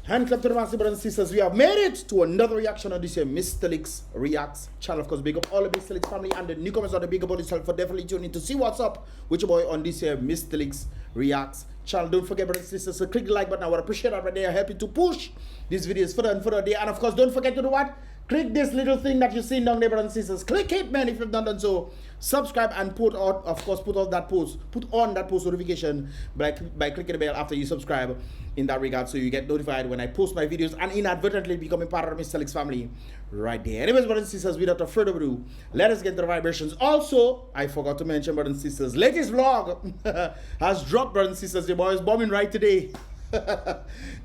Hand clap to the massive brothers and sisters. We have made it to another reaction on this here Mystelics Reacts channel. Of course, big up all the Mystelics family and the newcomers on the big up on yourself for definitely tuning in to see what's up with your boy on this here Mystelics Reacts channel. Don't forget, brothers and sisters, to click the like button. I would appreciate that right there. Help you to push these videos further and further there. And of course, don't forget to do what? Click this little thing that you see down there, brothers and sisters. Click it, man, if you've not done so. Subscribe and put on, of course, put on that post notification by clicking the bell after you subscribe in that regard, so you get notified when I post my videos and inadvertently becoming part of the Mystelics family right there. Anyways, brothers and sisters, without further ado, let us get to the vibrations. Also, I forgot to mention, brothers and sisters, latest vlog has dropped, brothers and sisters. The boy is bombing right today.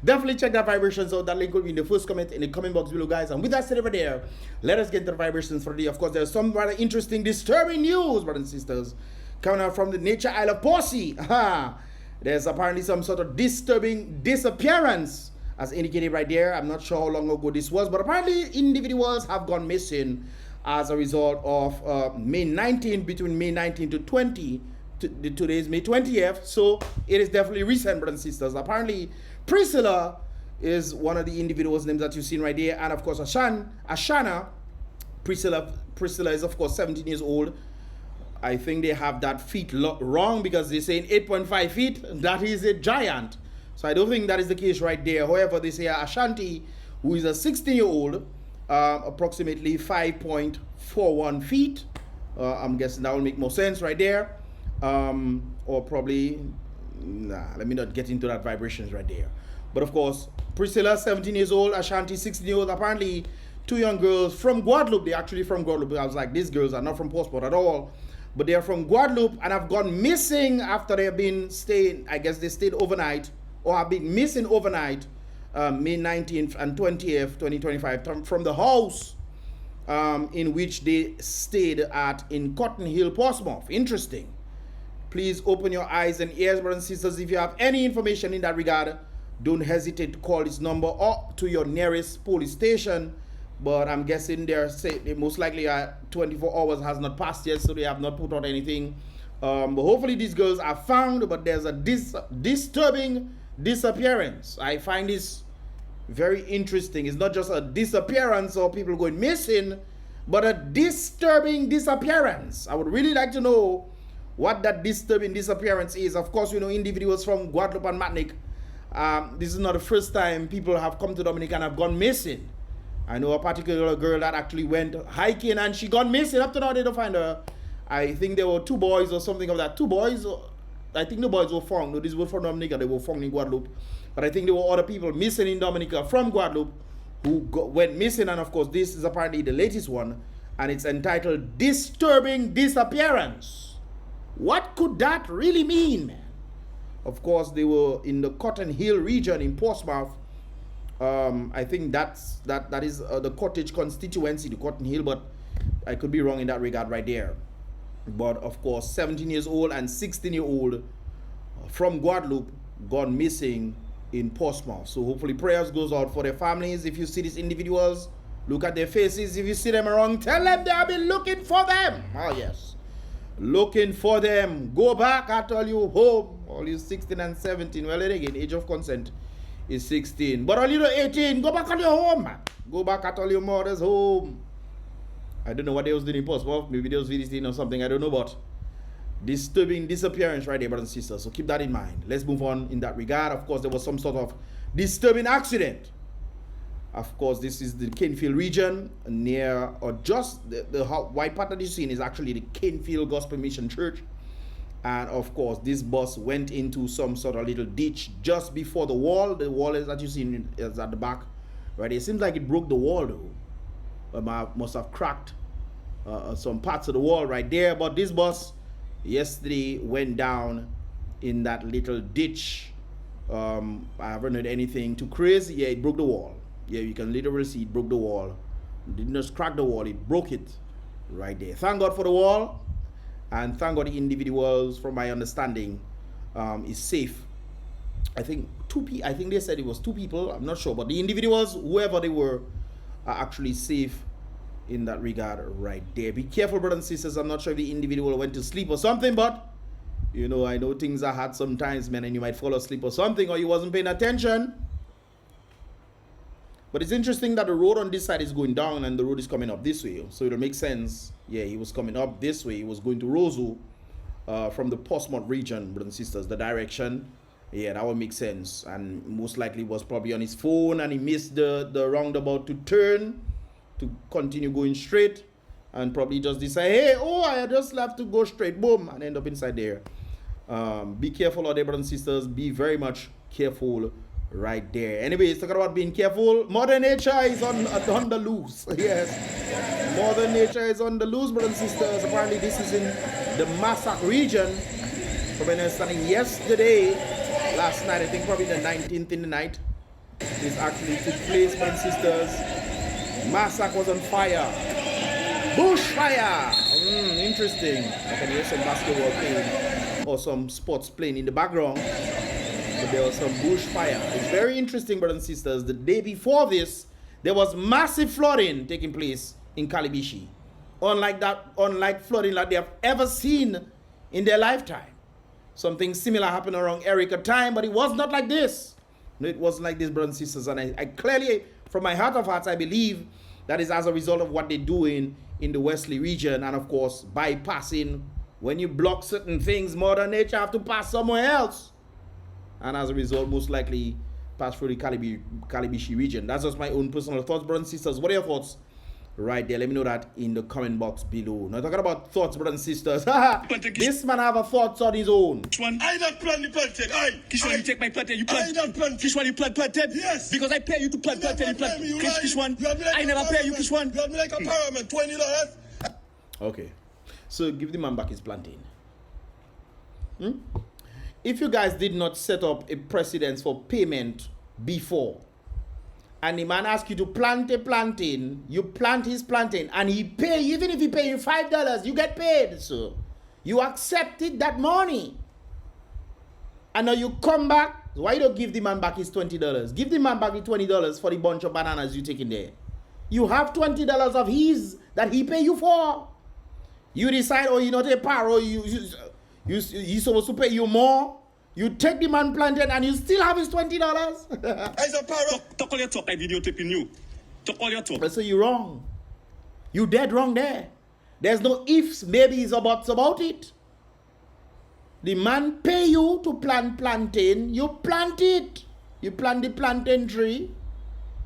Definitely check that vibrations out. That link will be in the first comment in the comment box below, guys. And with that said over there, let us get to the vibrations for the day. Of course, there's some rather interesting, disturbing news, brothers and sisters, coming out from the nature isle of POSSIE. There's apparently some sort of disturbing disappearance, as indicated right there. I'm not sure how long ago this was, but apparently individuals have gone missing as a result of May 19th, between May 19th to 20. Today is May 20th, so it is definitely recent, brothers and sisters. Apparently, Priscilla is one of the individuals' names that you've seen right there, and of course, Ashana. Priscilla is of course 17 years old. I think they have that feet wrong because they're saying 8.5 feet. That is a giant, so I don't think that is the case right there. However, they say Ashanti, who is a 16-year-old, approximately 5.41 feet. I'm guessing that will make more sense right there. Or probably, let me not get into that vibrations right there. But of course, Priscilla, 17 years old, Ashanti, 16 years old. Apparently, two young girls from Guadeloupe. They're actually from Guadeloupe. I was like, these girls are not from Portsmouth at all, but they're from Guadeloupe and have gone missing after they have been staying. I guess they stayed overnight or have been missing overnight, May 19th and 20th, 2025, from the house in which they stayed at in Cotton Hill, Portsmouth. Interesting. Please open your eyes and ears, brothers and sisters. If you have any information in that regard, don't hesitate to call this number or to your nearest police station. But I'm guessing they most likely 24 hours has not passed yet, so they have not put out anything. But hopefully these girls are found. But there's a disturbing disappearance. I find this very interesting. It's not just a disappearance or people going missing, but a disturbing disappearance. I would really like to know what that disturbing disappearance is. Of course, you know, individuals from Guadeloupe and Martinique, this is not the first time people have come to Dominica and have gone missing. I know a particular girl that actually went hiking and she gone missing. Up to now, they don't find her. I think there were two boys or something of that. Two boys, I think the boys were found. No, these were from Dominica, they were found in Guadeloupe. But I think there were other people missing in Dominica from Guadeloupe who went missing. And of course, this is apparently the latest one. And it's entitled Disturbing Disappearance. What could that really mean, man? Of course, they were in the Cotton Hill region in Portsmouth. I think that is the cottage constituency, the Cotton Hill, but I could be wrong in that regard right there. But of course, 17 years old and 16-year-old from Guadeloupe gone missing in Portsmouth. So hopefully prayers goes out for their families. If you see these individuals, look at their faces. If you see them around, tell them they have been looking for them. Oh yes, looking for them. Go back, I tell you, home. All you 16 and 17, well, then again, age of consent is 16. But all you 18, go back on your home, man. Go back at all your mother's home. I don't know what they was doing in Portsmouth. Maybe they was visiting or something. I don't know, but disturbing disappearance right there, brothers and sisters. So keep that in mind. Let's move on in that regard. Of course, there was some sort of disturbing accident. Of course, this is the Kanefield region near, or just the white part that you've seen is actually the Kanefield Gospel Mission Church. And of course, this bus went into some sort of little ditch just before the wall. The wall is that you see is at the back, right? It seems like it broke the wall though. It must have cracked some parts of the wall right there. But this bus yesterday went down in that little ditch. I haven't heard anything too crazy. Yeah, it broke the wall. Yeah, you can literally see it broke the wall. It didn't just crack the wall, it broke it right there. Thank God for the wall, and thank God the individuals, from my understanding, is safe. I think they said it was 2 people. I'm not sure, but the individuals, whoever they were, are actually safe in that regard right there. Be careful, brothers and sisters. I'm not sure if the individual went to sleep or something, but you know, I know things are hard sometimes, man, and you might fall asleep or something, or you wasn't paying attention. But it's interesting that the road on this side is going down and the road is coming up this way. So it'll make sense. Yeah, he was coming up this way. He was going to Roseau from the Portsmouth region, brothers and sisters. The direction, yeah, that would make sense. And most likely was probably on his phone and he missed the roundabout to turn to continue going straight. And probably just decide, hey, oh, I just have to go straight, boom, and end up inside there. Be careful out there, brothers and sisters. Be very much careful right there. Anyways, talking about being careful, Mother Nature is on the loose. Yes, Mother Nature is on the loose, brothers and sisters. Apparently, this is in the Massac region. From my understanding, yesterday, last night, I think probably the 19th in the night, this actually took place, brothers and sisters. Massac was on fire. Bushfire! Interesting. I can hear some basketball playing or some sports playing in the background. But there was some bushfire. It's very interesting, brothers and sisters. The day before this, there was massive flooding taking place in Kalibishi. Unlike flooding like they have ever seen in their lifetime. Something similar happened around Erica time, but it was not like this. No, it wasn't like this, brothers and sisters. And I clearly, from my heart of hearts, I believe that is as a result of what they're doing in the Wesley region, and of course bypassing. When you block certain things, Mother Nature have to pass somewhere else, and as a result most likely pass through the Kalibishi region. That's just my own personal thoughts, brothers and sisters. What are your thoughts right there? Let me know that in the comment box below. Now talking about thoughts, brothers and sisters. This man have a thoughts on his own. I don't plant the plantain. Kishwan, you take my plantain, you plant. I don't plant. Kishwan, you plant plantain? Yes. Because I pay you to plant plantain, you plant. Kishwan, I never pay you, Kishwan. You have me like a pyramid, $20. Okay. So give the man back his plantain. If you guys did not set up a precedence for payment before, and the man asks you to plant a plantain, you plant his plantain, and he pay, even if he pay you $5, you get paid. So you accepted that money. And now you come back. Why you don't give the man back his $20? Give the man back the $20 for the bunch of bananas you take in there. You have $20 of his that he pay you for. You decide, oh, you're not a paro, he's supposed to pay you more. You take the man plantain and you still have his $20. As a paro. Talk all your talk, I videotaping you. Talk all your talk. But so you're wrong. You dead wrong there. There's no ifs, maybes, or buts about it. The man pay you to plant plantain, you plant it. You plant the plantain tree.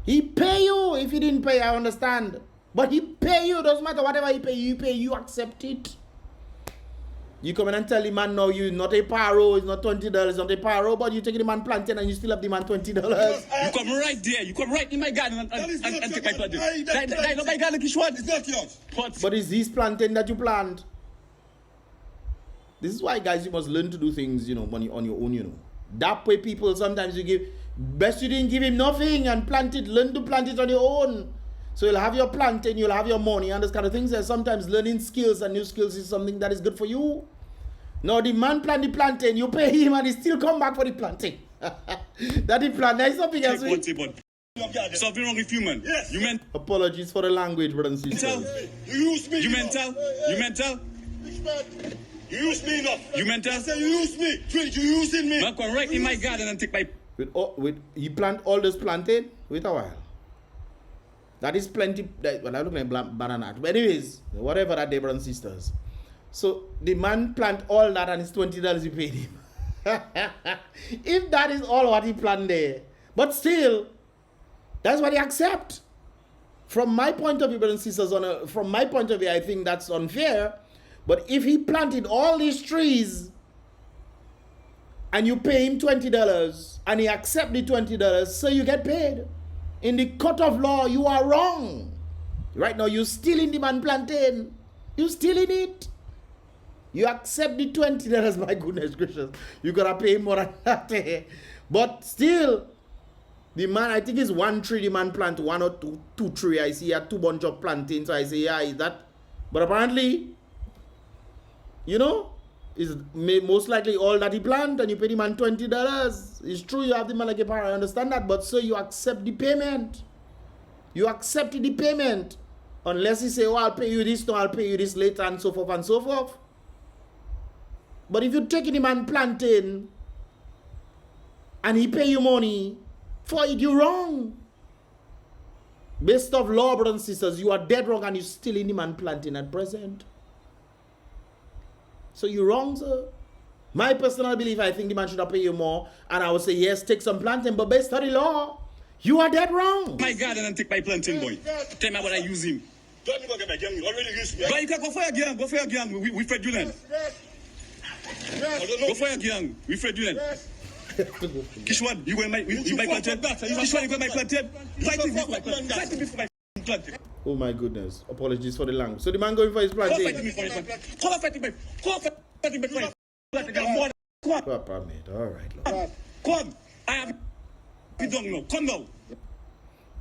He pay you. If he didn't pay, I understand. But he pay you. Doesn't matter whatever he pay, you accept it. You come in and tell the man, no, you're not a paro, it's not $20, it's not a paro, but you take the man plantain and you still have the man $20. You come right there, you come right in my garden and take my plantain. That not my garden, Kishwan. It's not yours. But it's this plantain that you plant. This is why, guys, you must learn to do things, money on your own, That way people, sometimes you give, best you didn't give him nothing and plant it, learn to plant it on your own. So you'll have your plantain, you'll have your money and those kind of things. And sometimes learning skills and new skills is something that is good for you. No, the man plant the plantain, you pay him and he still come back for the plantain. That the plant, there is something else. Something wrong with you, man. Yes. You meant. Apologies for the language, brothers and sisters. You use me. You mental? You mental? You use me enough. You mental? I say you use me. You using me. Man, come right in my garden and take my. You plant all this plantain? Wait a while. That is plenty. Well, I look like banana. But anyways, whatever that day, brothers and sisters. So the man plant all that and it's $20 you paid him. If that is all what he planned there. But still, that's what he accept. From my point of view, brothers and sisters, from my point of view, I think that's unfair. But if he planted all these trees and you pay him $20 and he accept the $20, so you get paid. In the court of law, you are wrong. Right now, you're stealing the man plantain. You're stealing it. You accept the $20, my goodness gracious. You gotta pay more than that. But still, the man, I think it's one tree, the man plant one or two tree. I see he had two bunch of plantains. So I say, yeah, is that? But apparently, is most likely all that he plant and you pay the man $20. It's true you have the man like a parent, I understand that, but so you accept the payment. You accept the payment. Unless he say, oh, I'll pay you this, no, I'll pay you this later, and so forth and so forth. But if you take the man plantain and he pay you money for it, you're wrong. Based off law, brothers and sisters, you are dead wrong and you're still in the man planting at present. So you're wrong, sir. My personal belief, I think the man should have paid you more. And I would say, yes, take some planting. But based on the law, you are dead wrong. My garden and take my planting, boy. Tell me what I use him. Don't even get my gang. You already used me. But you can go for your gang. Go for your gang. We Fred Julian. Go for your gang. We Fred Julian. Kishwan, you going my planted? Kishwan, you going my planted? Fighting before my planted. Oh my goodness. Apologies for the language. So the man going for his planting. Come on, fighting me. Papa, mate. All right, Lord. Come. I have. You don't know. Come now.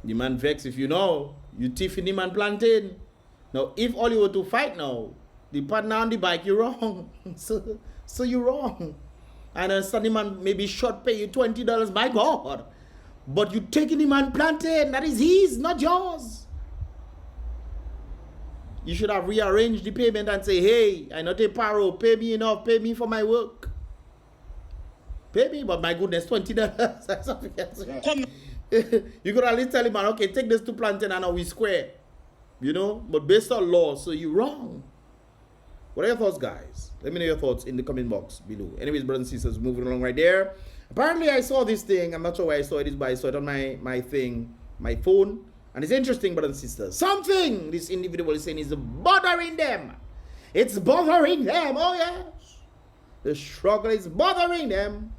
The man vex if you know. You thief in the man planting. Now, if all you were to fight now, the partner on the bike, you're wrong. So you're wrong. I understand the man maybe short pay you $20, my God. But you taking the man planting. That is his, not yours. You should have rearranged the payment and say, hey, I not a paro, pay me enough, pay me for my work. Pay me, but my goodness, $20. Come. You could at least tell him, man, okay, take this to plantain and now we square. You know, but based on law, so you're wrong. What are your thoughts, guys? Let me know your thoughts in the comment box below. Anyways, brothers and sisters, moving along right there. Apparently, I saw this thing. I'm not sure where I saw it, but I saw it on my phone. And it's interesting, brothers and sisters. Something this individual is saying is bothering them. It's bothering them. Oh, yes. The struggle is bothering them.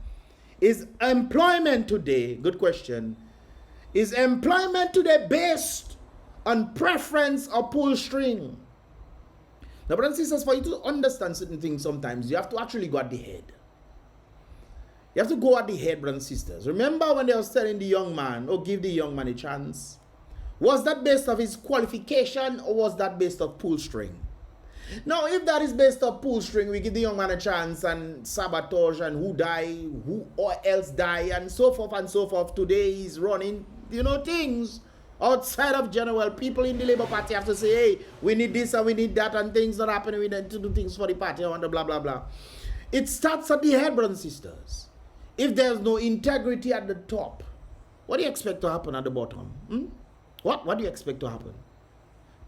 Is employment today, good question, is employment today based on preference or pull string? Now, brothers and sisters, for you to understand certain things sometimes, you have to actually go at the head. You have to go at the head, brothers and sisters. Remember when they were telling the young man, oh, give the young man a chance? Was that based off his qualification or was that based off pull string? Now, if that is based off pull string, we give the young man a chance and sabotage and who die, who or else die, and so forth and so forth. Today is running, you know, things outside of general. People in the Labour Party have to say, hey, we need this and we need that, and things not happening. We need to do things for the party and blah, blah, blah. It starts at the head, brothers and sisters. If there's no integrity at the top, what do you expect to happen at the bottom? What do you expect to happen?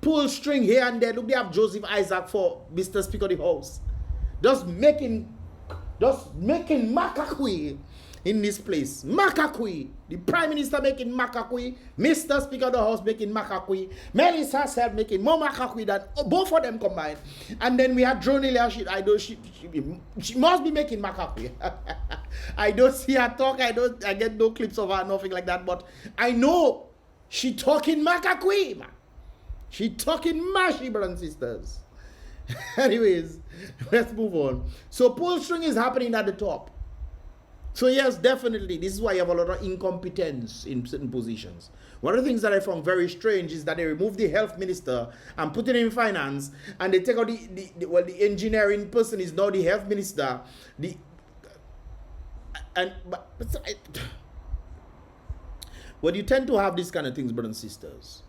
Pull string here and there. Look, they have Joseph Isaac for Mr. Speaker of the House. Just making makakui in this place. Makakui. The Prime Minister making makakui. Mr. Speaker of the House making makakui. Melissa herself making more makakui than both of them combined. And then we had Joni Leadership. I know she must be making makakui. I don't see her talk. I get no clips of her, nothing like that. But I know she talking makakui, man. She talking mashy, brothers and sisters. Anyways, let's move on. So pull string is happening at the top. So yes, definitely, this is why you have a lot of incompetence in certain positions. One of the things that I found very strange is that they removed the health minister and put it in finance, and they take out the engineering person is now the health minister. Well, you tend to have these kind of things, brothers and sisters.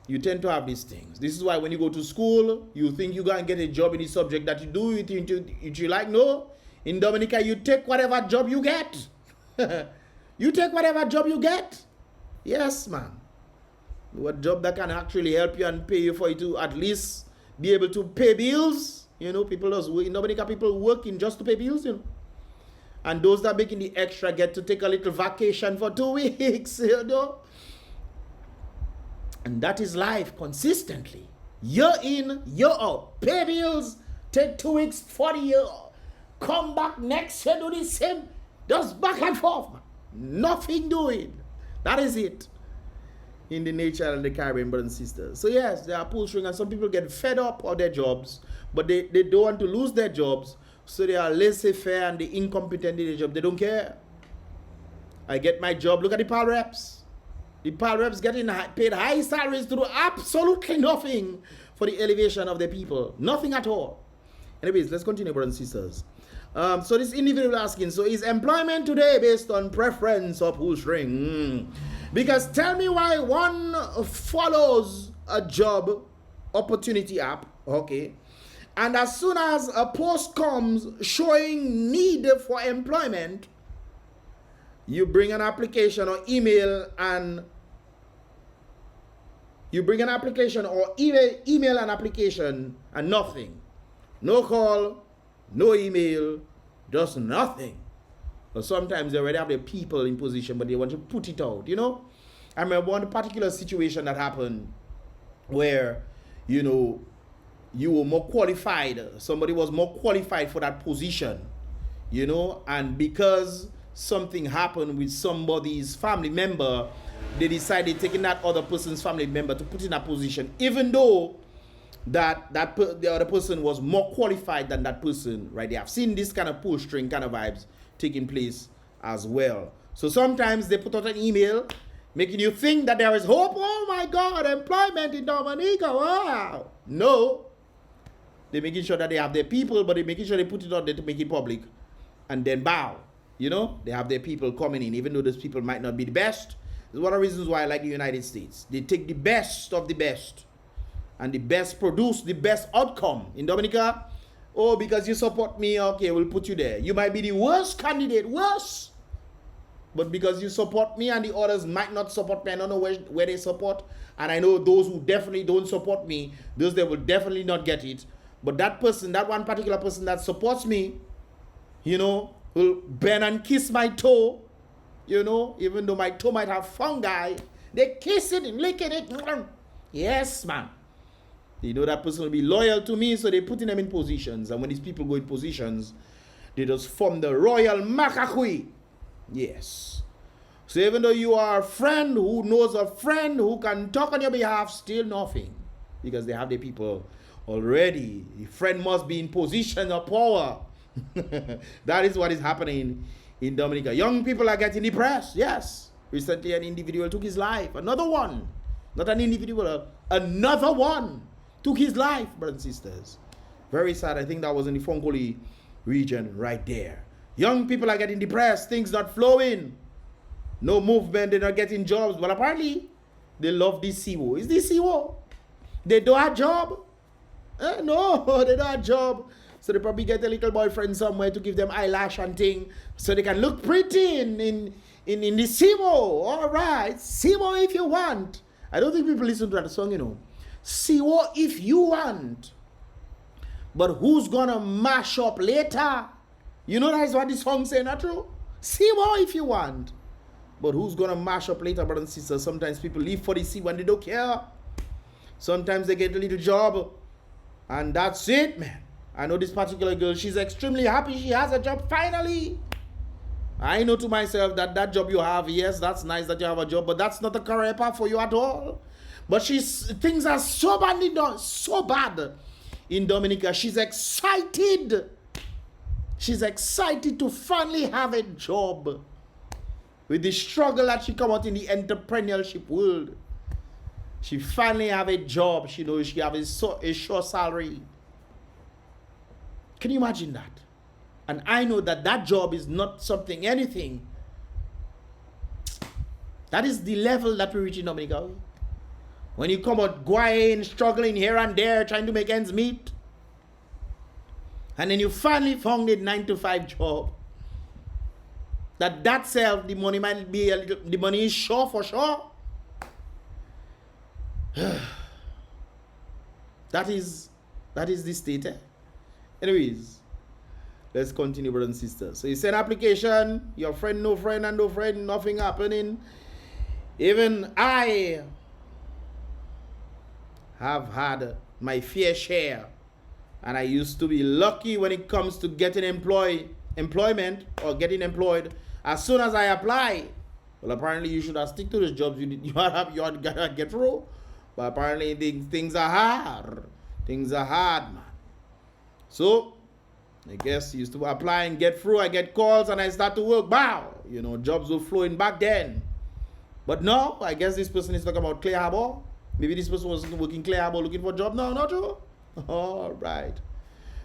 You tend to have these things. This is why when you go to school, you think you're going to get a job in the subject that you do, you like. No. In Dominica, you take whatever job you get. You take whatever job you get. Yes, man. What job that can actually help you and pay you for you to at least be able to pay bills. You know, people just work. In Dominica, people working just to pay bills, you know. And those that are making the extra get to take a little vacation for 2 weeks, you know. And that is life consistently. Year in, year out. Pay bills, take 2 weeks, 40 years. Come back next year, do the same. Just back and forth, man. Nothing doing. That is it. In the nature of the Caribbean, brothers and sisters. So yes, there are pull string and some people get fed up of their jobs, but they don't want to lose their jobs. So they are laissez-faire and the incompetent in their job. They don't care. I get my job. Look at the PAL reps. The PAL reps getting paid high salaries to do absolutely nothing for the elevation of the people. Nothing at all. Anyways, let's continue, brothers and sisters. So this individual asking, so is employment today based on preference or pull string? Because tell me why one follows a job opportunity app, okay, and as soon as a post comes showing need for employment, you bring an application or email and You bring an application or email an application and nothing. No call, no email, just nothing. But sometimes they already have the people in position, but they want to put it out, you know? I remember one particular situation that happened where, you know, you were more qualified. Somebody was more qualified for that position, you know? And because something happened with somebody's family member, they decided taking that other person's family member to put in that position, even though the other person was more qualified than that person, right? They have seen this kind of pull string kind of vibes taking place as well. So sometimes they put out an email making you think that there is hope. Oh my God, employment in Dominica, wow. No. They're making sure that they have their people, but they're making sure they put it out there to make it public. And then bow. You know, they have their people coming in, even though those people might not be the best. It's one of the reasons why I like the United States. They take the best of the best. And the best produce the best outcome. In Dominica, oh, because you support me, okay, we'll put you there. You might be the worst candidate, worse. But because you support me and the others might not support me, I don't know where they support. And I know those who definitely don't support me, those they will definitely not get it. But that person, that one particular person that supports me, you know, will bend and kiss my toe, you know, even though my toe might have fungi. They kiss it and lick it. Yes, man. You know that person will be loyal to me, so they're putting them in positions. And when these people go in positions, they just form the royal makakui. Yes. So even though you are a friend who knows a friend who can talk on your behalf, still nothing. Because they have the people already. The friend must be in position of power. That is what is happening in Dominica. Young people are getting depressed. Yes. Recently an individual took his life. Another one. Not an individual. Another one took his life, brothers and sisters. Very sad. I think that was in the Fonkoli region right there. Young people are getting depressed. Things not flowing. No movement. They're not getting jobs. But apparently, they love this CEO. Is this CEO? They don't have job? No, they don't have job. So they probably get a little boyfriend somewhere to give them eyelash and thing. So they can look pretty in the CEO. All right. CEO if you want. I don't think people listen to that song, you know. CEO if you want. But who's gonna mash up later? You know that's what this song say, not true? CEO if you want. But who's gonna mash up later, brothers and sisters? Sometimes people leave for the sea when they don't care. Sometimes they get a little job. And that's it, man. I know this particular girl, she's extremely happy she has a job finally. I know to myself that job you have, yes, that's nice that you have a job, but that's not a career path for you at all. But things are so bad in Dominica. She's excited. She's excited to finally have a job. With the struggle that she come out in the entrepreneurship world. She finally have a job. She knows she have a sure salary. Can you imagine that? And I know that job is not anything. That is the level that we reach in Dominica. When you come out going, struggling here and there, trying to make ends meet. And then you finally found a 9-to-5 job. That self, the money might be the money is sure for sure. That is the state. Anyways, let's continue, brothers and sisters. So you send application, your friend, no friend, and no friend, nothing happening. Even I have had my fair share. And I used to be lucky when it comes to getting employment or getting employed. As soon as I apply, well, apparently you should have stick to those jobs you gotta get through. But apparently things are hard. Things are hard, man. So, I guess used to apply and get through. I get calls and I start to work. Wow, you know, jobs were flowing back then. But no, I guess this person is talking about Clay Harbor. Maybe this person was working Clay Harbor looking for a job. No, not true. All right.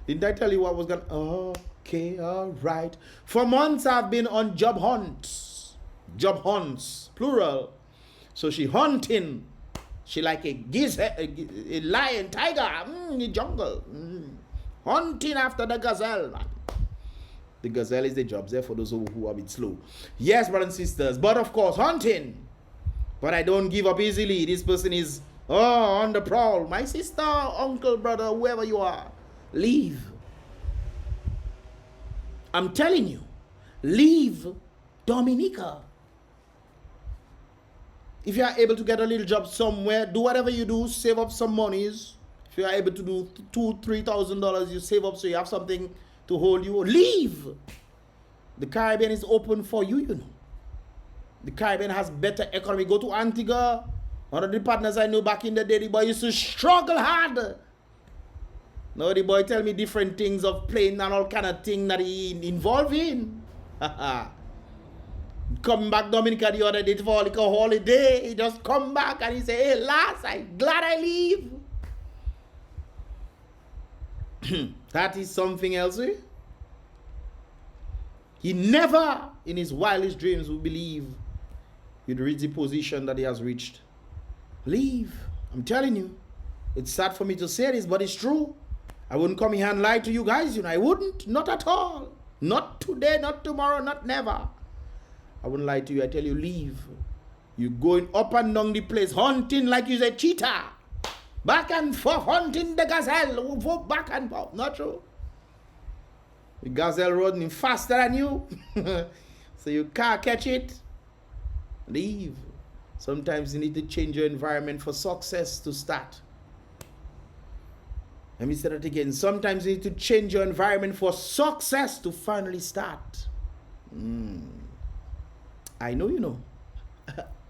Didn't I tell you what was going to... Okay, all right. For months I've been on job hunts. Job hunts, plural. So she hunting. She like a lion, tiger in the jungle. Hunting after the gazelle, man. The gazelle is the job there for those who are a bit slow. Yes, brothers and sisters. But of course, hunting. But I don't give up easily. This person is Oh, on the prowl. My sister, uncle, brother, whoever you are, leave. I'm telling you, leave Dominica. If you are able to get a little job somewhere, do whatever you do, save up some monies. If you are able to do $2,000-$3,000, you save up so you have something to hold you. Leave. The Caribbean is open for you, you know. The Caribbean has better economy. Go to Antigua. One of the partners I knew back in the day, the boy used to struggle hard. Now the boy tell me different things of playing and all kind of thing that he involved in. Come back Dominica the other day for like a holiday. He just come back and he say, hey, lass, I'm glad I leave. That is something else. Eh? He never in his wildest dreams would believe he'd reach the position that he has reached. Leave. I'm telling you. It's sad for me to say this, but it's true. I wouldn't come here and lie to you guys. You know, I wouldn't. Not at all. Not today, not tomorrow, not never. I wouldn't lie to you. I tell you, leave. You going up and down the place, hunting like you're a cheetah. Back and forth, hunting the gazelle. Back and forth. Not true. The gazelle running faster than you. So you can't catch it. Leave. Sometimes you need to change your environment for success to start. Let me say that again. Sometimes you need to change your environment for success to finally start. I know you know.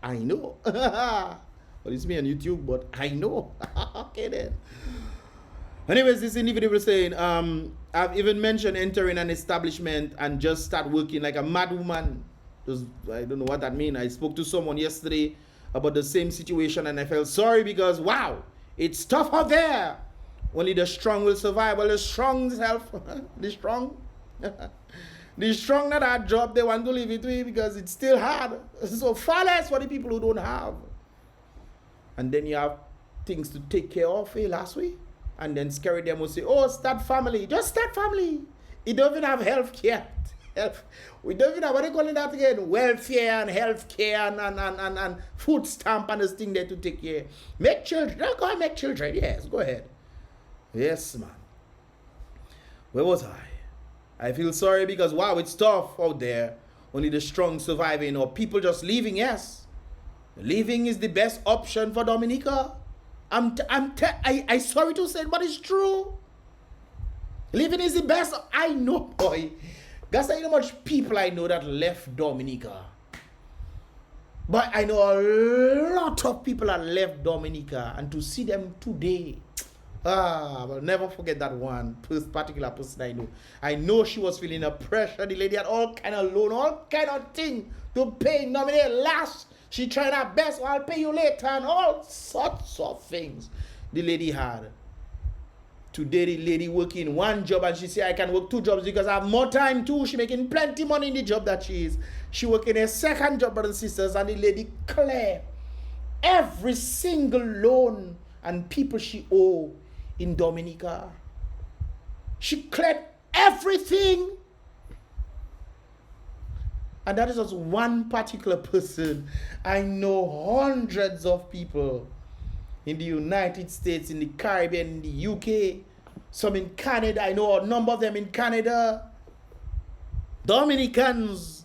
I know. Well, it's me on YouTube, but I know. Okay then. Anyways, this individual was saying, I've even mentioned entering an establishment and just start working like a mad woman. Just, I don't know what that means. I spoke to someone yesterday about the same situation and I felt sorry because, wow, it's tough out there. Only the strong will survive. Well, the strong self, the strong, the strong that are job, they want to leave it with because it's still hard. So far less for the people who don't have. And then you have things to take care of, last week. And then scary them will say, oh, start family. Just start family. You don't even have health care. We don't even have, what do you call that again? Welfare and health care and food stamp and this thing there to take care. Make children. Go ahead, make children. Yes, go ahead. Yes, man. Where was I? I feel sorry because, wow, it's tough out there. Only the strong surviving or people just leaving, yes. Leaving is the best option for Dominica. I'm sorry to say it, but it's true. Leaving is the best. I know, boy. Guess I know how much people I know that left Dominica. But I know a lot of people that left Dominica. And to see them today, I will never forget that one particular person I know. I know she was feeling the pressure. The lady had all kind of loan, all kind of thing to pay. Nominate last. She tried her best. I'll pay you later and all sorts of things the lady had. Today the lady working one job and she say I can work two jobs because I have more time too. She making plenty money in the job that she is. She working a second job, brothers and sisters, and the lady clear every single loan and people she owe in Dominica. She cleared everything. And that is just one particular person. I know hundreds of people in the United States, in the Caribbean, in the UK, some in Canada. I know a number of them in Canada. Dominicans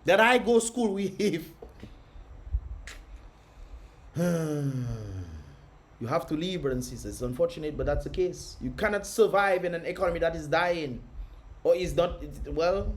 that I go school with. You have to leave, brothers and sisters. It's unfortunate, but that's the case. You cannot survive in an economy that is dying. Or is not, well...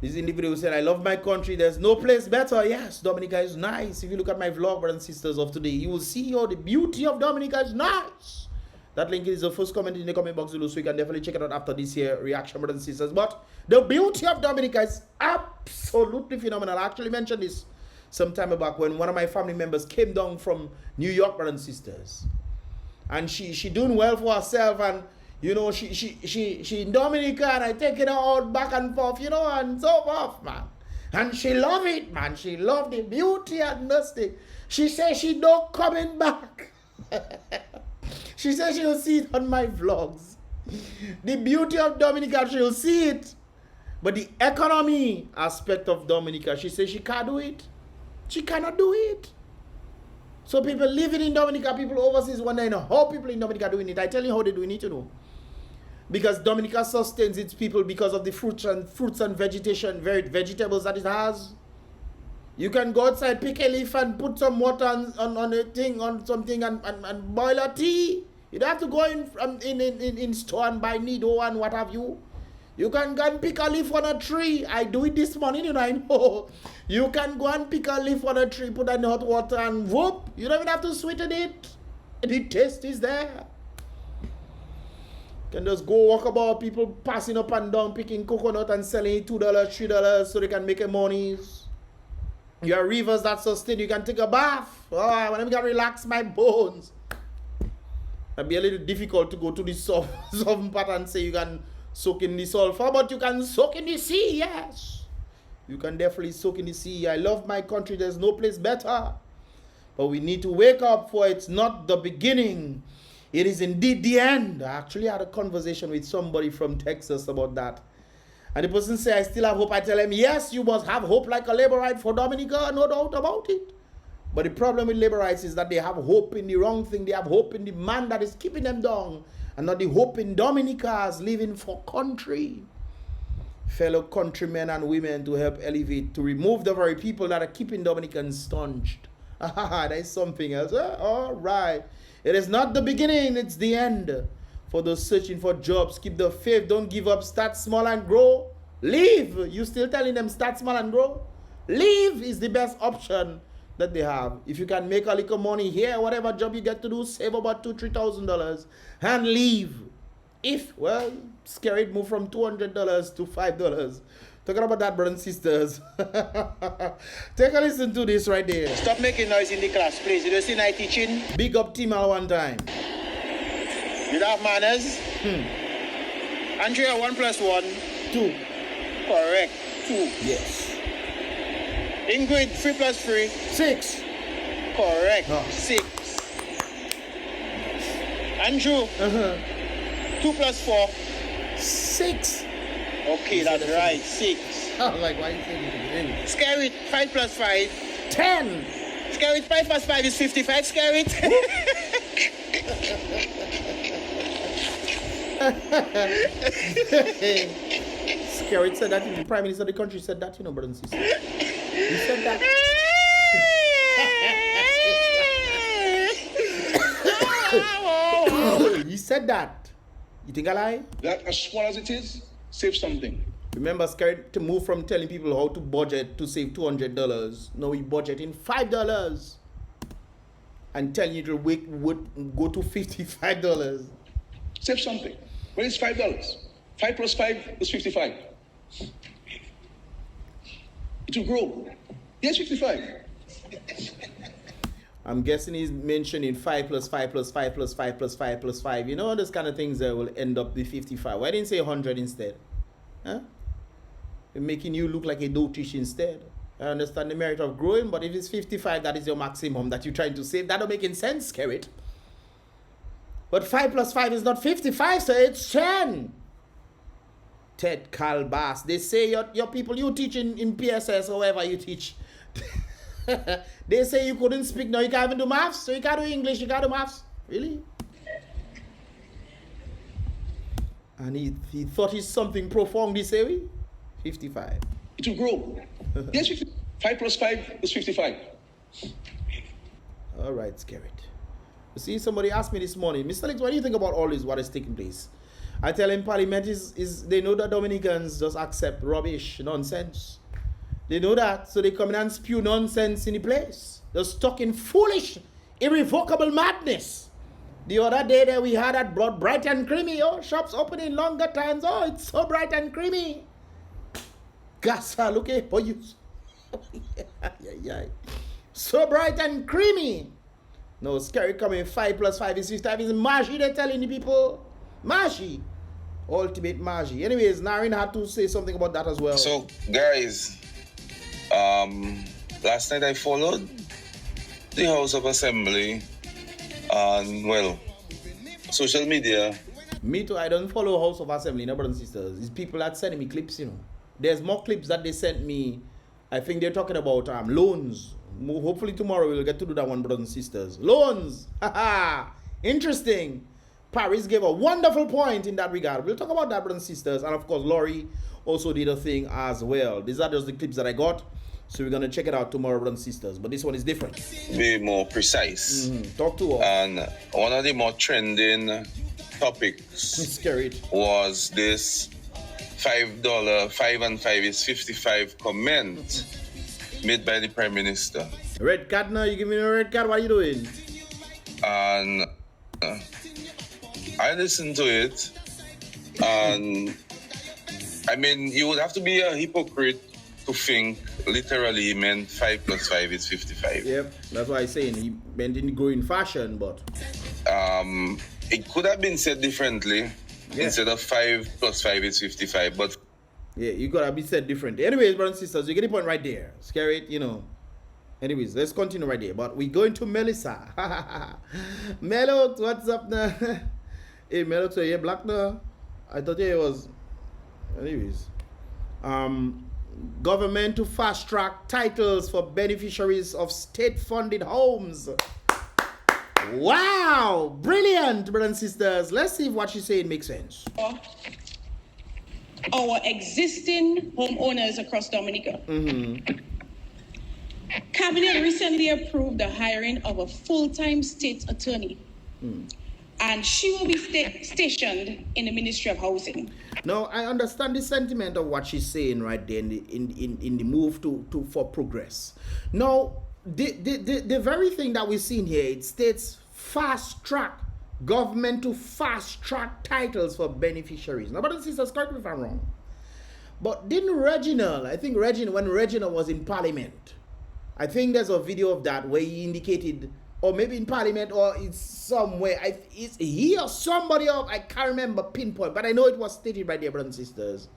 This individual said, I love my country. There's no place better. Yes, Dominica is nice. If you look at my vlog, brothers and sisters, of today, you will see the beauty of Dominica is nice. That link is the first comment in the comment box below, so you can definitely check it out after this here reaction, brothers and sisters. But the beauty of Dominica is absolutely phenomenal. I actually mentioned this some time back when one of my family members came down from New York, brothers and sisters. And she doing well for herself, and you know, she in Dominica, and I take her out back and forth, you know, and so forth, man. And she love it, man. She love the beauty and this thing. She says she not coming back. She says she'll see it on my vlogs. The beauty of Dominica, she'll see it. But the economy aspect of Dominica, she says she can't do it. She cannot do it. So people living in Dominica, people overseas wondering how people in Dominica are doing it. I tell you how they're doing it, you know. Because Dominica sustains its people because of the fruits and vegetables that it has. You can go outside, pick a leaf and put some water on a thing, on something and boil a tea. You don't have to go in store and buy needle and what have you. You can go and pick a leaf on a tree. I do it this morning, you know, I know. You can go and pick a leaf on a tree, put in hot water and whoop. You don't even have to sweeten it. The taste is there. You can just go walk about, people passing up and down, picking coconut and selling it $2, $3 so they can make a monies. You have rivers that sustain. You can take a bath. Oh, when I can relax my bones. It'd be a little difficult to go to the southern part and say you can soak in the sulfur, but you can soak in the sea, yes. You can definitely soak in the sea. I love my country. There's no place better. But we need to wake up, for it's not the beginning. It is indeed the end. I actually had a conversation with somebody from Texas about that. And the person said, I still have hope. I tell him, yes, you must have hope like a Labourite for Dominica, no doubt about it. But the problem with Labourites is that they have hope in the wrong thing. They have hope in the man that is keeping them down, and not the hope in Dominicans living for country. Fellow countrymen and women to help elevate, to remove the very people that are keeping Dominicans staunched. That is something else. All right. It is not the beginning, it's the end. For those searching for jobs, keep the faith, don't give up, start small and grow. Leave. You still telling them start small and grow? Leave is the best option that they have. If you can make a little money here, whatever job you get to do, save about $2,000-$3,000 and leave. If, well, scared, move from $200 to $5. Talking about that, brothers and sisters. Take a listen to this right there. Stop making noise in the class, please. You don't see night teaching? Big up team all one time. You don't have manners? Andrea, 1 + 1. 2. Correct. 2. Yes. Ingrid, 3 + 3. 6. Correct. Oh. 6. Andrew, 2 + 4. 6. Okay, that's right. 6. I was like, why are you saying it? Scare it, 5 + 5. 10. Scare it, 5 + 5 is 55. Scare it. Scary said that. The Prime Minister of the country said that, you know, brothers and sisters. He said that. He said that. You think I lie? That, as small as it is, save something. Remember, scared to move from telling people how to budget to save $200. Now we budget in $5 and telling you to go to $55. Save something. Well, it's $5. 5 + 5 is 55. It will grow. Yes, 55. I'm guessing he's mentioning 5 + 5 + 5 + 5 + 5 + 5. You know, those kind of things that will end up with 55. Why didn't you say 100 instead? Huh? We're making you look like a dotish instead. I understand the merit of growing, but if it's 55, that is your maximum that you're trying to save. That don't make any sense, Carrot. But 5 + 5 is not 55, so it's 10. Ted Calbas. They say your people, you teach in PSS or wherever you teach. They say you couldn't speak. No, you can't even do maths. So you can't do English, you can't do maths. Really? And he thought he's something profound, he say, 55. It will grow. Yes, 55. 5 + 5 is 55. All right, Scarrett. You see, somebody asked me this morning, Mr. Alex, what do you think about all this, what is taking place? I tell him Parliament is they know that Dominicans just accept rubbish, nonsense. They know that, so they come in and spew nonsense in the place. They're stuck in foolish, irrevocable madness. The other day that we had at Bright and Creamy, oh, shops opening longer times, oh, it's so bright and creamy. Gassa, look at for you. So bright and creamy. No, scary coming 5 + 5 is 55 is Maji, they're telling the people. Maji. Ultimate Maji. Anyways, Narin had to say something about that as well. So, guys, last night I followed the House of Assembly on, well, social media. Me too, I don't follow House of Assembly, no brothers and sisters. It's people that send me clips, you know. There's more clips that they sent me. I think they're talking about loans. hopefully tomorrow we'll get to do that one, brothers and sisters. Loans. Interesting. Paris gave a wonderful point in that regard. We'll talk about that, brothers and sisters. And of course, Laurie also did a thing as well. These are just the clips that I got. So we're going to check it out tomorrow, brothers and sisters. But this one is different. Be more precise. Talk to us. And one of the more trending topics Scary. was this $5, 5 and 5 is 55 comment made by the Prime Minister. Red card now? You give me a red card? What are you doing? And I listened to it, and I mean, you would have to be a hypocrite to think literally he meant 5 plus 5 is 55. Yep, that's why I'm saying he meant in growing fashion, but it could have been said differently. Instead of 5 plus 5 is 55, but yeah, you gotta be said differently. Anyways, brothers and sisters, you get the point right there. Scare it, you know. Anyways, let's continue right there. But we going to Melissa. Melo, what's up now? Hey, Melo, so you black now? I thought it was. Anyways, government to fast track titles for beneficiaries of state-funded homes. Wow, brilliant, brothers and sisters. Let's see if what she's saying makes sense. Our existing homeowners across Dominica. Cabinet recently approved the hiring of a full-time state attorney, and she will be stationed in the Ministry of Housing. Now, I understand the sentiment of what she's saying right there in the move for progress. Now, the very thing that we're seeing here, it states fast track, government to fast track titles for beneficiaries. Now, brothers and sisters, correct me if I'm wrong, but didn't Reginald, I think Reginald, when Reginald was in Parliament, I think there's a video of that where he indicated, or maybe in Parliament or it's somewhere, it's he or somebody else, I can't remember pinpoint, but I know it was stated right there, brothers and sisters,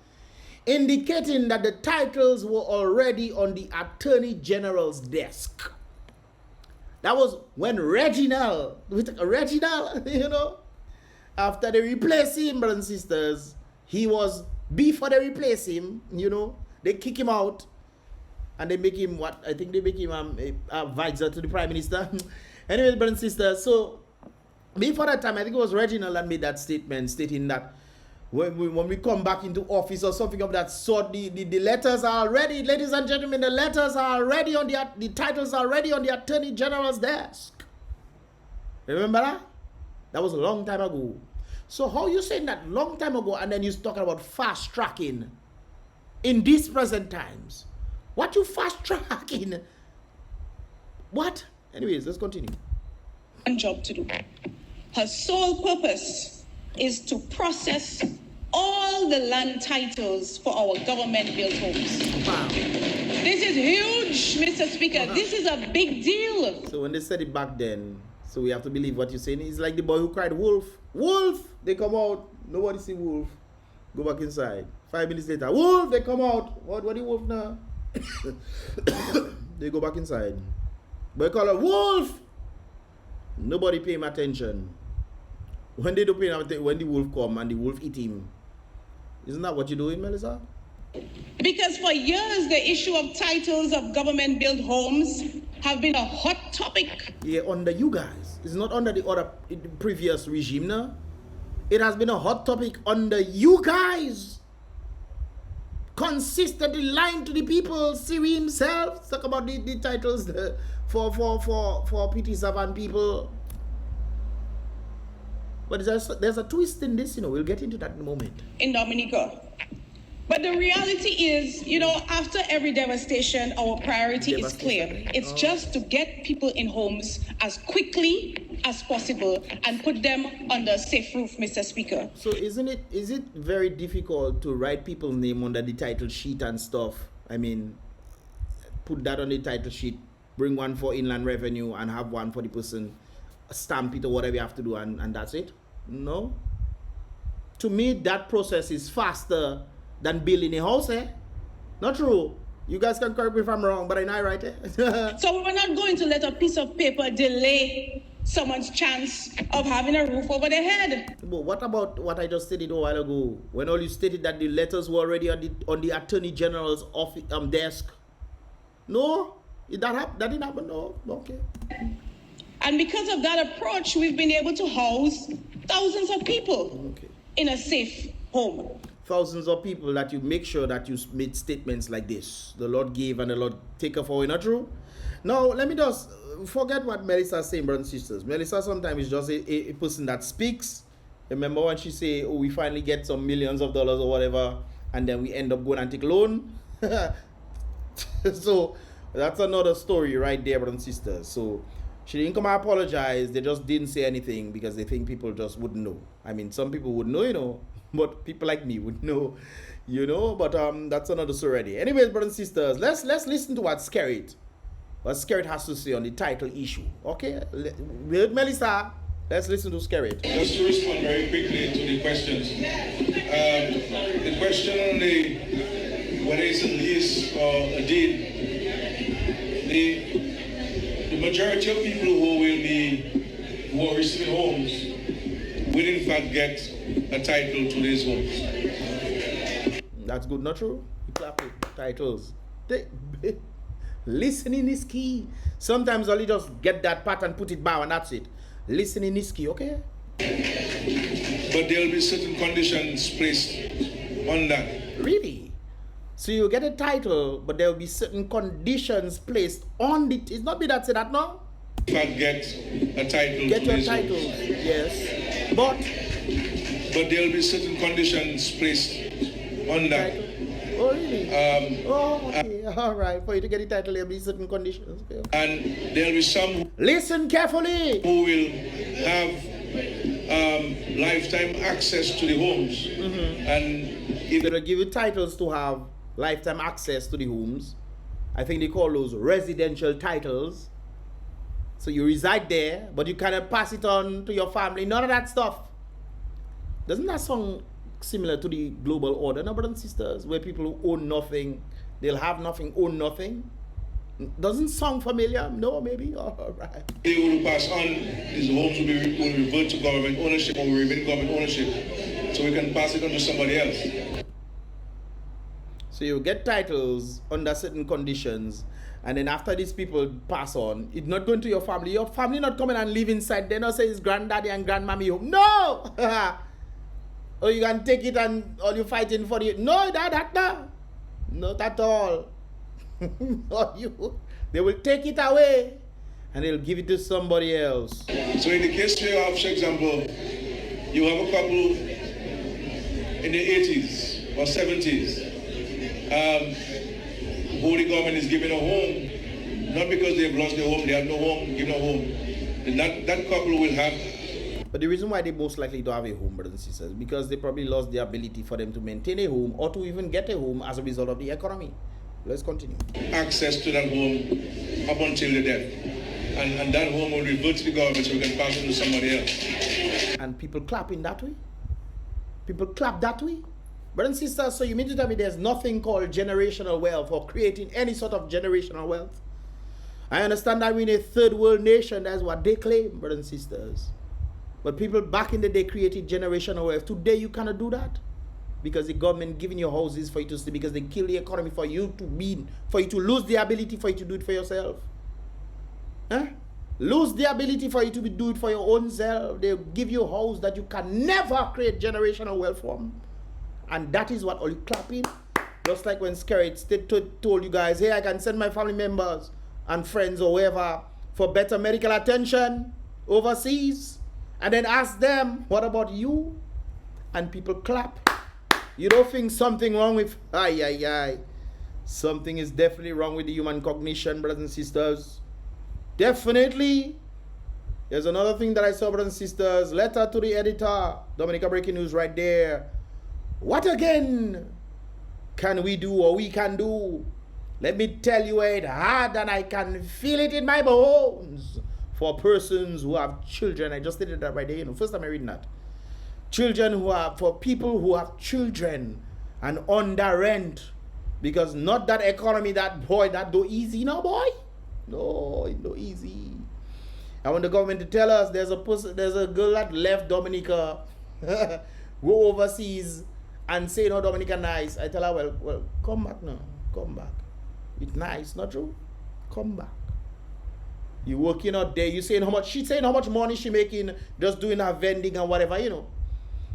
indicating that the titles were already on the Attorney General's desk. That was when Reginald, you know, after they replace him, brothers and sisters, he was, before they replace him, you know, they kick him out, and they make him what? I think they make him a advisor to the Prime Minister. Anyways, brothers and sisters, so before that time, I think it was Reginald that made that statement stating that when we come back into office or something of that sort, the letters are already, ladies and gentlemen, the letters are already on the titles are already on the Attorney General's desk. Remember that? That was a long time ago. So how you saying that long time ago and then you're talking about fast tracking in these present times? What you fast tracking? What? Anyways, let's continue. One job to do. Her sole purpose is to process all the land titles for our government-built homes. Wow. This is huge, Mr. Speaker. This is a big deal. So when they said it back then, so we have to believe what you're saying. It's like the boy who cried wolf. Wolf! They come out. Nobody see wolf. Go back inside. 5 minutes later, wolf! They come out. What the wolf now? They go back inside. But they call her wolf! Nobody pay him attention. When they do pay him attention, when the wolf come and the wolf eat him. Isn't that what you're doing, Melissa? Because for years, the issue of titles of government-built homes have been a hot topic. Yeah, under you guys. It's not under the previous regime now. It has been a hot topic under you guys. Consistently lying to the people. Siri himself talk about the titles for PT Savan people. But there's a twist in this, you know. We'll get into that in a moment. In Dominica. But the reality is, you know, after every devastation, our priority is clear. It's just to get people in homes as quickly as possible and put them under a safe roof, Mr. Speaker. So is it very difficult to write people's name under the title sheet and stuff? I mean, put that on the title sheet, bring one for inland revenue and have one for the person, stamp it or whatever you have to do, and that's it? No? To me, that process is faster than building a house, eh? Not true. You guys can correct me if I'm wrong, but I know right, eh? So we're not going to let a piece of paper delay someone's chance of having a roof over their head. But what about what I just stated a while ago, when all you stated that the letters were already on the Attorney General's office desk? No? That didn't happen? No. Okay. And because of that approach, we've been able to house thousands of people in a safe home. Thousands of people that you make sure that you made statements like this. The Lord gave and the Lord take away, not true? Now, let me just forget what Melissa is saying, brothers and sisters. Melissa sometimes is just a person that speaks. Remember when she say, oh, we finally get some millions of dollars or whatever, and then we end up going and take loan? So, that's another story right there, brothers and sisters. So, she didn't come and apologize. They just didn't say anything because they think people just wouldn't know. I mean, some people would know, you know, but people like me would know, you know. But that's another story already. Anyways, brothers and sisters, let's listen to what Skerrit has to say on the title issue. Okay, with Melissa, let's listen to Skerrit. Just to respond very quickly to the questions. The question on whether it's a lease or a deed. The majority of people who are receiving homes will in fact get a title to these homes. That's good, not true? You clap it, titles. Listening is key. Sometimes only just get that part and put it down and that's it. Listening is key, okay? But there will be certain conditions placed on that. Really? So you get a title, but there will be certain conditions placed on it. It's not me that said that, no? In fact, get a title. Get to your these title, homes. yes. But there will be certain conditions placed on that. Oh, really? Okay. All right. For you to get the title, there will be certain conditions. Okay. And there will be some Listen carefully. who will have lifetime access to the homes. And if They'll give you titles to have lifetime access to the homes. I think they call those residential titles. So you reside there, but you cannot pass it on to your family. None of that stuff. Doesn't that sound similar to the global order, no, brothers and sisters, where people who own nothing, they'll have nothing, own nothing? Doesn't sound familiar? No, maybe? All right. they will pass on, these homes will revert to government ownership or will remain government ownership. So we can pass it on to somebody else. So you get titles under certain conditions, and then after these people pass on, it's not going to your family. Your family not coming and live inside. They not say it's granddaddy and grandmammy home. No! Or you can take it and all you fighting for it. No, that. Not at all. No, they will take it away and they'll give it to somebody else. So in the case where you have, for example, you have a couple in the 80s or 70s, who the government is giving a home, not because they've lost their home, they have no home, give no home. And that couple will have. But the reason why they most likely don't have a home, brothers and sisters, because they probably lost the ability for them to maintain a home or to even get a home as a result of the economy. Let's continue. Access to that home up until the death. And that home will revert to the government so we can pass it to somebody else. And people clap in that way? People clap that way? Brothers and sisters, so you mean to tell me there's nothing called generational wealth or creating any sort of generational wealth? I understand that we're in a third world nation. That's what they claim, brothers and sisters. But people back in the day created generational wealth. Today you cannot do that. Because the government giving you houses for you to stay, because they kill the economy for you to lose the ability for you to do it for yourself. Huh? Lose the ability for you to do it for your own self. They give you a house that you can never create generational wealth from. And that is what all you clapping. Just like when Skerrit told you guys, hey, I can send my family members and friends or whoever for better medical attention overseas. And then ask them, what about you? And people clap. You don't think something wrong with, something is definitely wrong with the human cognition, brothers and sisters. Definitely. There's another thing that I saw, brothers and sisters. Letter to the editor. Dominica breaking news right there. What again can we do or we can do? Let me tell you it's hard and I can feel it in my bones. For persons who have children. I just did that right there. First time I read that. For people who have children and under rent, because not that economy, that do easy, no boy, no, it no easy. I want the government to tell us there's a girl that left Dominica, go overseas and say no, Dominica nice. I tell her, well, come back now, come back. It's nice, not true? Come back. You working out there, you saying how much, she's saying how much money she making just doing her vending and whatever, you know.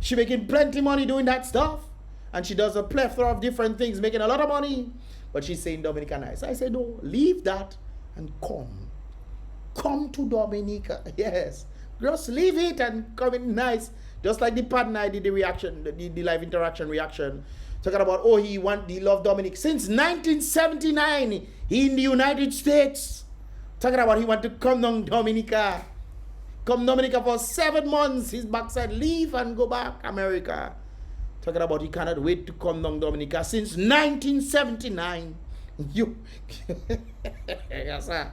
She making plenty money doing that stuff. And she does a plethora of different things, making a lot of money. But she's saying Dominica nice. I said, no, leave that and come. Come to Dominica. Yes. Just leave it and come in nice. Just like the partner I did the reaction, the live interaction reaction. Talking about, oh, he loved Dominic. Since 1979, he in the United States. Talking about he want to come down Dominica. Come Dominica for 7 months. His backside leave and go back America. Talking about he cannot wait to come down Dominica since 1979. You yes, sir.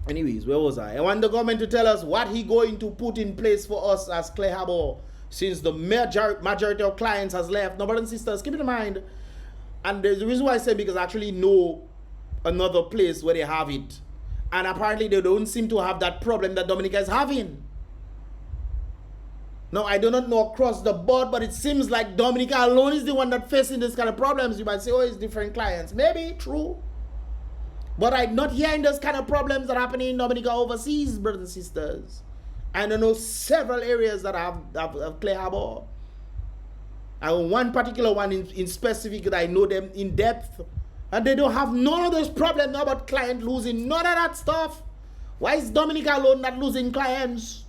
Anyways, where was I want the government to tell us what he going to put in place for us as Clay Harbor since the majority of clients has left. No, brothers and sisters, keep it in mind. And there's the reason why I say because I actually know another place where they have it. And apparently they don't seem to have that problem that Dominica is having. Now, I do not know across the board, but it seems like Dominica alone is the one that facing this kind of problems. You might say, oh, it's different clients. Maybe, true. But I'm not hearing those kind of problems that are happening in Dominica overseas, brothers and sisters. And I know several areas that have Clay Harbor. And one particular one in specific that I know them in depth. And they don't have none of those problems now about client losing. None of that stuff. Why is Dominica alone not losing clients?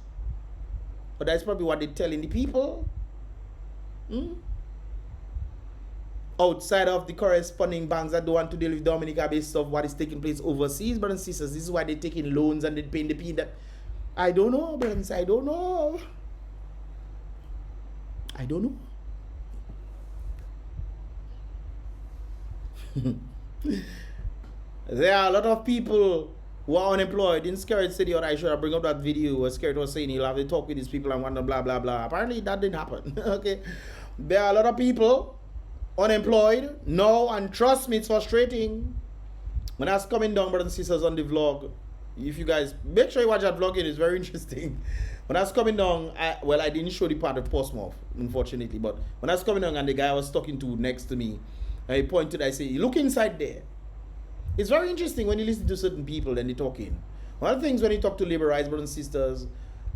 But that's probably what they're telling the people. Outside of the corresponding banks that don't want to deal with Dominica based off what is taking place overseas, brothers and sisters. This is why they're taking loans and they're paying the fee that I don't know, brothers. I don't know. I don't know. There are a lot of people who are unemployed. In Scared City, or I should have bring up that video where Scared was saying he'll have to talk with these people and wonder blah blah blah. Apparently that didn't happen. Okay. There are a lot of people unemployed no, and trust me, it's frustrating. When I was coming down, brothers and sisters, on the vlog, if you guys make sure you watch that vlog, it's very interesting. When I was coming down, I didn't show the part of Postmorph, unfortunately, but when I was coming down and the guy I was talking to next to me, I pointed, I say, look inside there. It's very interesting when you listen to certain people and they're talking. One of the things when you talk to labor rights brothers and sisters,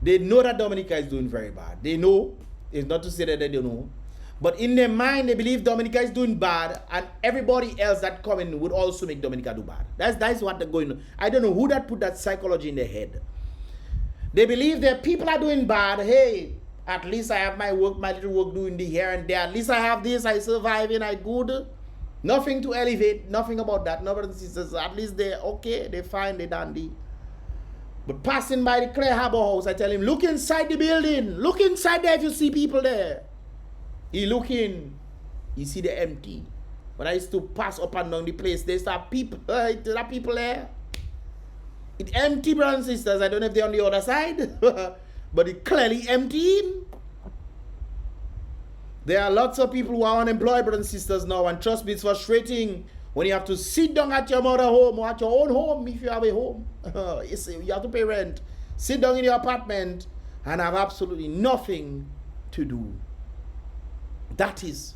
they know that Dominica is doing very bad. They know. It's not to say that they don't know. But in their mind, they believe Dominica is doing bad and everybody else that come in would also make Dominica do bad. That's what they're going on. I don't know who that put that psychology in their head. They believe that people are doing bad. Hey, at least I have my work, my little work doing the here and there. At least I have this, I survive and I good. Nothing to elevate, nothing about that. No, brothers and sisters, at least they're okay, they're fine, they're dandy. But passing by the Clay Harbor house, I tell him, look inside the building. Look inside there if you see people there. He look in, you see the empty. When I used to pass up and down the place, there's people, there are people there. It's empty, brothers and sisters. I don't know if they're on the other side, but it's clearly empty. There are lots of people who are unemployed, brothers and sisters, now, and trust me, it's frustrating when you have to sit down at your mother home or at your own home if you have a home. You see, you have to pay rent. Sit down in your apartment and have absolutely nothing to do. That is,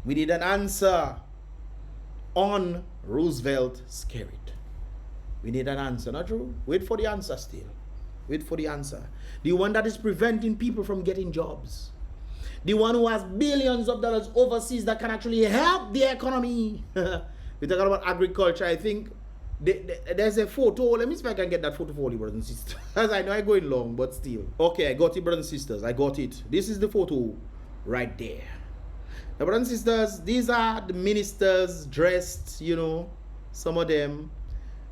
we need an answer on Roosevelt Scared. We need an answer, not true? Wait for the answer still. Wait for the answer. The one that is preventing people from getting jobs. The one who has billions of dollars overseas that can actually help the economy. We're talking about agriculture. I think there's a photo. Let me see if I can get that photo for you, brothers and sisters. I know I'm going long, but still. Okay, I got it, brothers and sisters. I got it. This is the photo right there. Now, brothers and sisters, these are the ministers dressed, you know, some of them.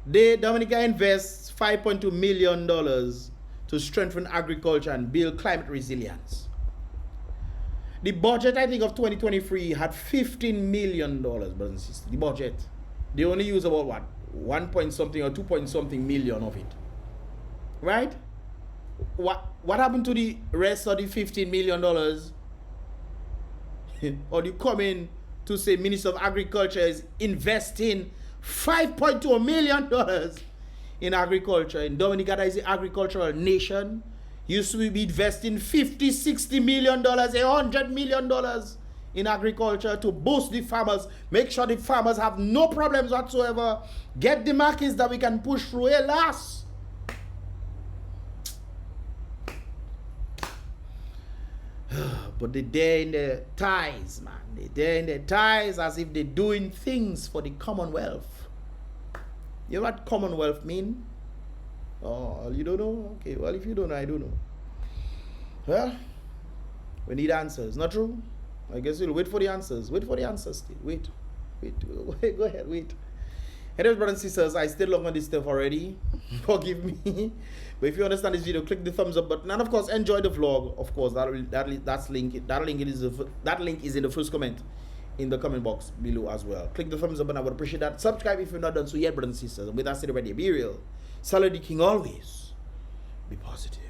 Dominica invests $5.2 million to strengthen agriculture and build climate resilience. The budget, I think, of 2023 had $15 million, brothers and sisters. The budget. They only use about what? 1 point something or 2 point something million of it. Right? What happened to the rest of the $15 million? Or you come in to say Minister of Agriculture is investing $5.2 million in agriculture. In Dominica, that is an agricultural nation. Used to be investing $50, $60 million, $100 million in agriculture to boost the farmers, make sure the farmers have no problems whatsoever, get the markets that we can push through. Alas, but they're there in the ties, man. They're there in the ties as if they're doing things for the Commonwealth. You know what Commonwealth mean? Oh, you don't know? Okay, well, if you don't know, I don't know. Well, we need answers. Not true? I guess we'll wait for the answers. Wait for the answers still. Wait. Go ahead, wait. Anyways, brothers and sisters, I stayed long on this stuff already. Forgive me. But if you understand this video, click the thumbs up button. And of course, enjoy the vlog. Of course, that link is in the first comment in the comment box below as well. Click the thumbs up and I would appreciate that. Subscribe if you're not done so yet, brothers and sisters. And with that said already, be real. Salute the king always. Be positive.